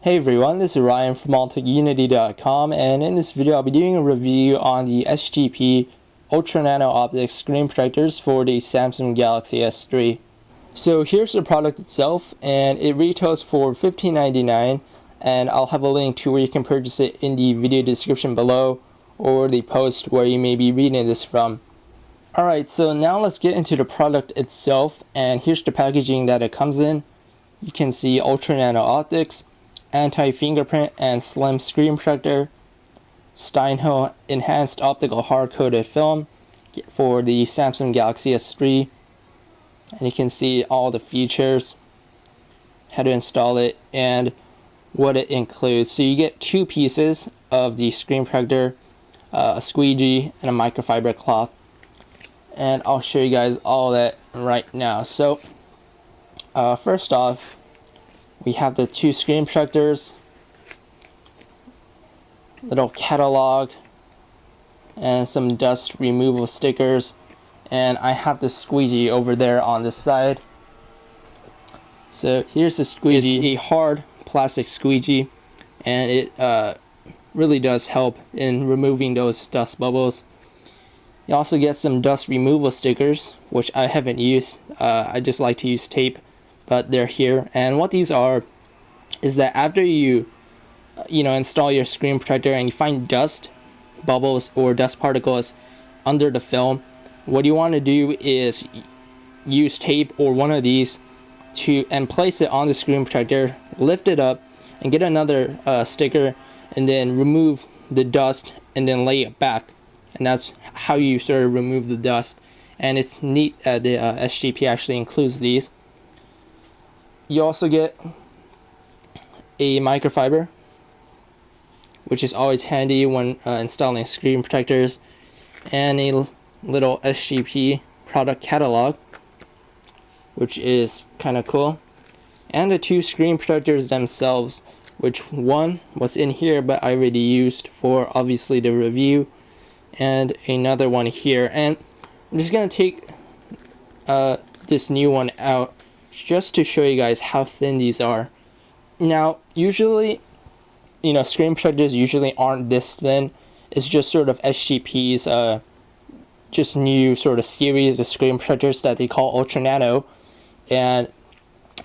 Hey everyone, this is Ryan from AlticUnity.com, and in this video I'll be doing a review on the SGP Ultra Nano Optics screen protectors for the Samsung Galaxy S3. So here's the product itself, and it retails for $15.99, and I'll have a link to where you can purchase it in the video description below or the post where you may be reading this from. Alright, so now let's get into the product itself, and here's the packaging that it comes in. You can see Ultra Nano Optics, anti-fingerprint and slim screen protector, Steinho enhanced optical hard-coated film for the Samsung Galaxy S3, and you can see all the features, how to install it, and what it includes. So you get two pieces of the screen protector, a squeegee and a microfiber cloth, and I'll show you guys all that right now. So first off, we have the two screen protectors, little catalog, and some dust removal stickers, and I have the squeegee over there on the side. So here's the squeegee. It's a hard plastic squeegee, and it really does help in removing those dust bubbles. You also get some dust removal stickers, which I haven't used. I just like to use tape, but they're here. And what these are is that after you install your screen protector and you find dust bubbles or dust particles under the film, what you want to do is use tape or one of these and place it on the screen protector, lift it up, and get another sticker, and then remove the dust and then lay it back. And that's how you sort of remove the dust. And it's neat that the SGP actually includes these. You also get a microfiber, which is always handy when installing screen protectors, and a little SGP product catalog, which is kind of cool, and the two screen protectors themselves, which one was in here but I already used for obviously the review, and another one here. And I'm just gonna take this new one out just to show you guys how thin these are. Now, usually, screen protectors usually aren't this thin. It's just sort of SGP's just new sort of series of screen protectors that they call Ultra Nano. And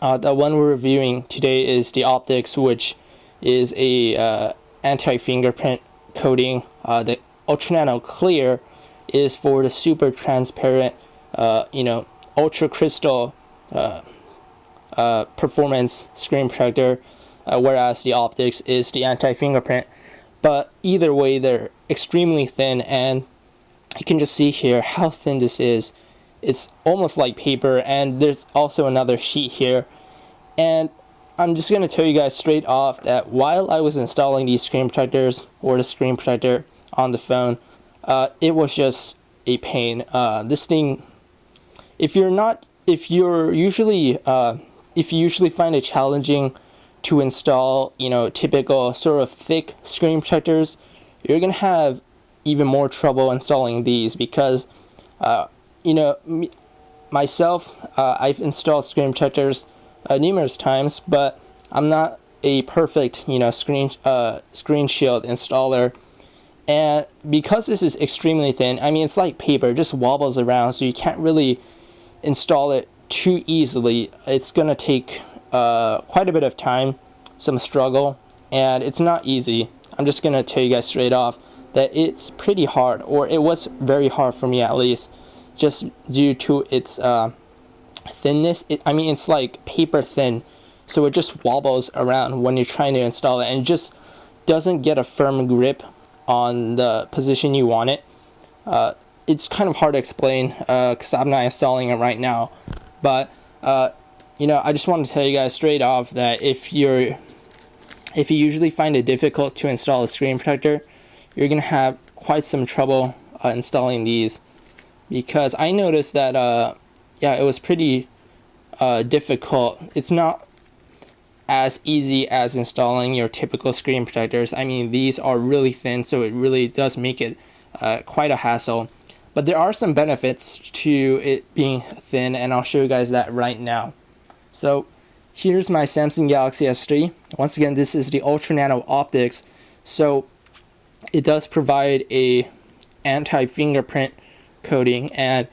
the one we're reviewing today is the Optics, which is a anti-fingerprint coating. The Ultra Nano Clear is for the super transparent, ultra crystal performance screen protector, whereas the Optics is the anti-fingerprint. But either way, they're extremely thin, and you can just see here how thin this is. It's almost like paper, and there's also another sheet here. And I'm just going to tell you guys straight off that while I was installing these screen protectors or the screen protector on the phone, it was just a pain. This thing, if you usually find it challenging to install, typical sort of thick screen protectors, you're gonna have even more trouble installing these because, myself, I've installed screen protectors numerous times, but I'm not a perfect, screen shield installer. And because this is extremely thin, it's like paper, it just wobbles around, so you can't really install it too easily. It's gonna take quite a bit of time, some struggle, and it's not easy. I'm just gonna tell you guys straight off that it's pretty hard, or it was very hard for me at least, just due to its thinness. It's like paper thin, so it just wobbles around when you're trying to install it, and it just doesn't get a firm grip on the position you want it. It's kind of hard to explain because I'm not installing it right now, but I just want to tell you guys straight off that if you usually find it difficult to install a screen protector, you're gonna have quite some trouble installing these, because I noticed that it was pretty difficult. It's not as easy as installing your typical screen protectors. These are really thin, so it really does make it quite a hassle. But there are some benefits to it being thin, and I'll show you guys that right now. So here's my Samsung Galaxy S3. Once again, this is the Ultra Nano optics, so it does provide a anti-fingerprint coating, and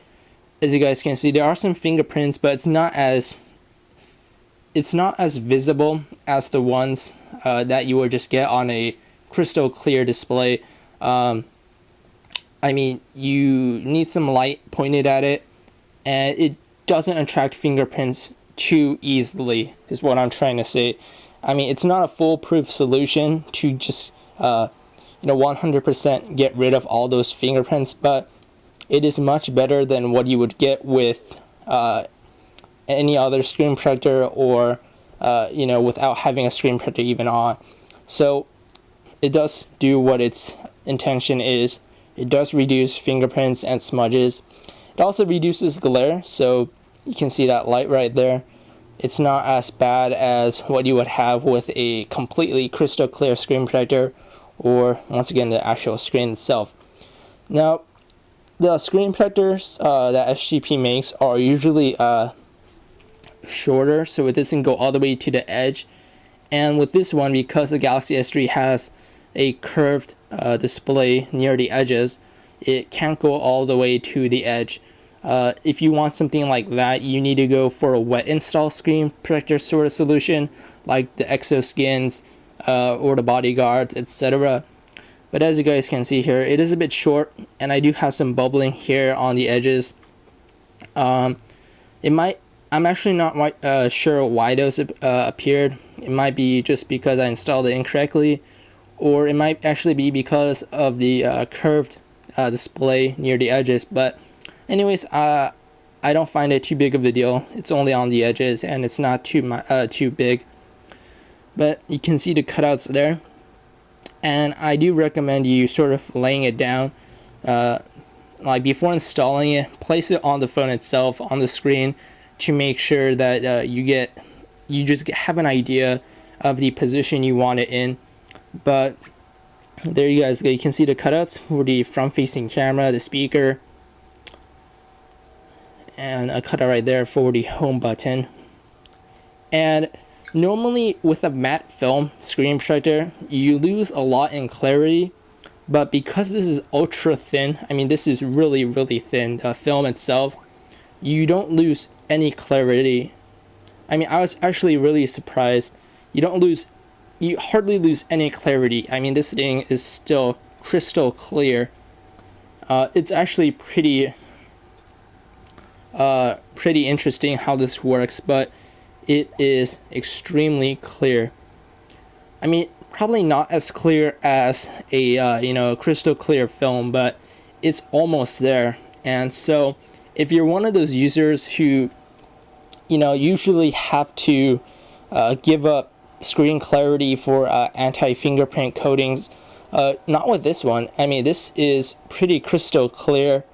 as you guys can see, there are some fingerprints, but it's not as visible as the ones that you would just get on a crystal clear display. I mean, you need some light pointed at it, and it doesn't attract fingerprints too easily, is what I'm trying to say. I mean, it's not a foolproof solution to just 100% get rid of all those fingerprints, but it is much better than what you would get with any other screen protector, or without having a screen protector even on. So it does do what its intention is. It does reduce fingerprints and smudges. It also reduces glare, so you can see that light right there. It's not as bad as what you would have with a completely crystal clear screen protector, or once again the actual screen itself. Now, the screen protectors that SGP makes are usually shorter, so it doesn't go all the way to the edge. And with this one, because the Galaxy S3 has a curved display near the edges, it can't go all the way to the edge. If you want something like that, you need to go for a wet install screen protector sort of solution, like the Exoskins or the Bodyguards, etc. But as you guys can see here, it is a bit short, and I do have some bubbling here on the edges. I'm actually not sure why those appeared. It might be just because I installed it incorrectly, or it might actually be because of the curved display near the edges. But anyways, I don't find it too big of a deal. It's only on the edges, and it's not too big. But you can see the cutouts there, and I do recommend you sort of laying it down, like before installing it. Place it on the phone itself, on the screen, to make sure that you just have an idea of the position you want it in. But there you guys go. You can see the cutouts for the front-facing camera, the speaker, and a cutout right there for the home button. And normally with a matte film screen protector, you lose a lot in clarity, but because this is ultra thin, I mean this is really thin, the film itself, you don't lose any clarity. I mean, I was actually really surprised. You hardly lose any clarity. I mean, this thing is still crystal clear. It's actually pretty interesting how this works, but it is extremely clear. I mean, probably not as clear as a crystal clear film, but it's almost there. And so if you're one of those users who usually have to give up screen clarity for anti-fingerprint coatings, not with this one. I mean, this is pretty crystal clear,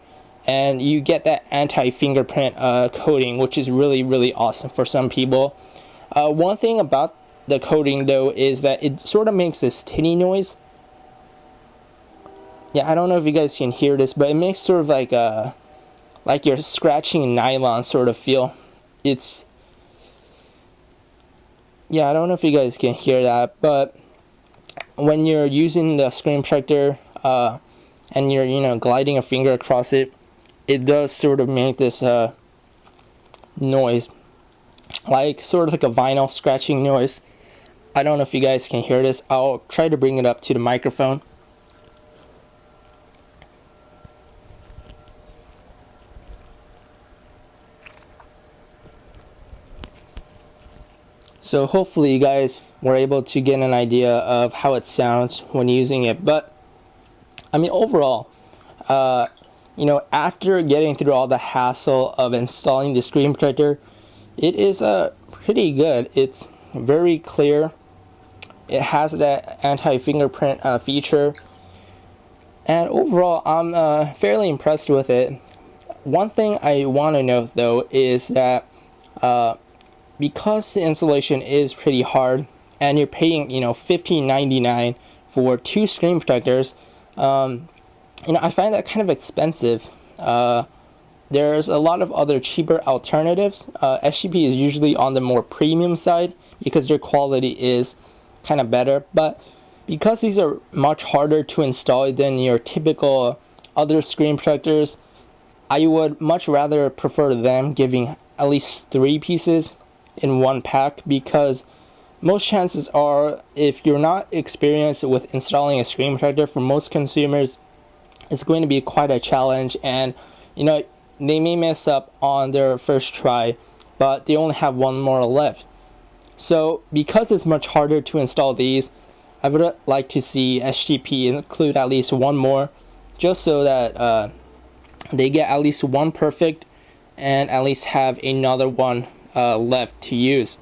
and you get that anti-fingerprint coating, which is really awesome for some people. One thing about the coating though is that it sort of makes this tinny noise. Yeah, I don't know if you guys can hear this, but it makes sort of like you're scratching nylon sort of feel. Yeah, I don't know if you guys can hear that, but when you're using the screen protector and you're gliding a finger across it, it does sort of make this noise, like sort of like a vinyl scratching noise. I don't know if you guys can hear this. I'll try to bring it up to the microphone. So hopefully you guys were able to get an idea of how it sounds when using it. But I mean, overall, after getting through all the hassle of installing the screen protector, it is pretty good. It's very clear. It has that anti-fingerprint feature, and overall I'm fairly impressed with it. One thing I want to note though is that because the installation is pretty hard, and you're paying $15.99 for 2 screen protectors, I find that kind of expensive. there's a lot of other cheaper alternatives. SGP is usually on the more premium side because their quality is kind of better, but because these are much harder to install than your typical other screen protectors, I would much rather prefer them giving at least 3 pieces in one pack, because most chances are, if you're not experienced with installing a screen protector, for most consumers it's going to be quite a challenge, and they may mess up on their first try, but they only have one more left. So because it's much harder to install these, I would like to see SGP include at least one more, just so that they get at least one perfect and at least have another one left to use.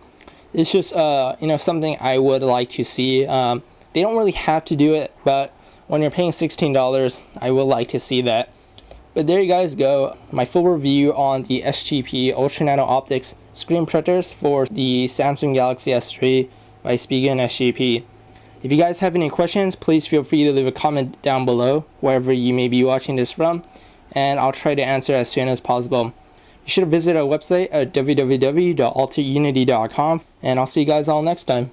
It's just something I would like to see. They don't really have to do it, but when you're paying $16, I would like to see that. But there you guys go, my full review on the SGP Ultra Nano Optics screen protectors for the Samsung Galaxy S3 by Spiga and SGP. If you guys have any questions, please feel free to leave a comment down below, wherever you may be watching this from, and I'll try to answer as soon as possible. You should visit our website at www.altaunity.com, and I'll see you guys all next time.